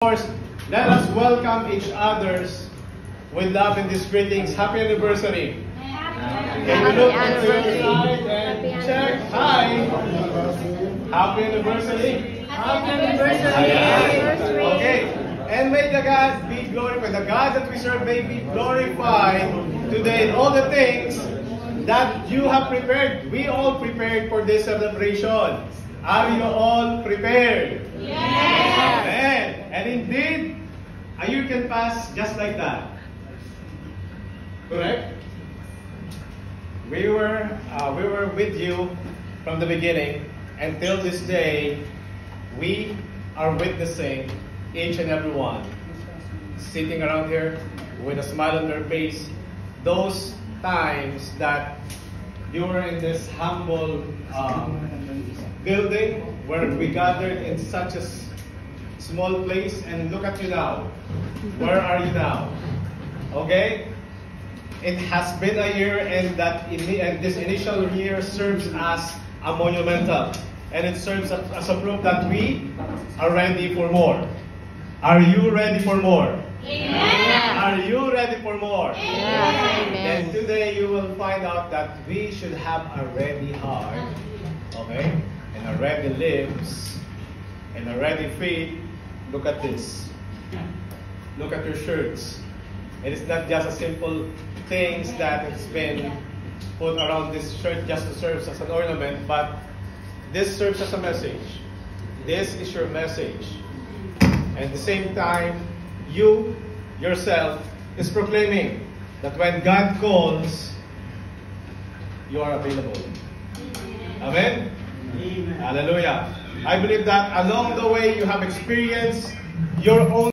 course, let us welcome each others with love in these greetings. Happy anniversary! Can you look at your side and check? Hi! Happy anniversary! Happy anniversary! Okay. And may the God be glorified. The God that we serve may be glorified today in all the things that you have prepared. We all prepared for this celebration. Are you all prepared? Yes! Amen. And indeed, a year can pass just like that. Correct? We were with you from the beginning until this day. We are witnessing each and every one sitting around here with a smile on their face. Those times that you were in this humble building where we gathered in such a small place, and look at you now. Where are you now? Okay? It has been a year, and this initial year serves as a monumental, and it serves as a proof that we are ready for more. Are you ready for more? Amen. Are you ready for more? Amen. And today you will find out that we should have a ready heart, okay, and a ready lips, and a ready feet. Look at this. Look at your shirts. It is not just a simple things that it's been put around this shirt just to serve as an ornament, but this serves as a message. This is your message. And at the same time, you yourself is proclaiming that when God calls, you are available. Amen? Amen. Hallelujah. I believe that along the way you have experienced your own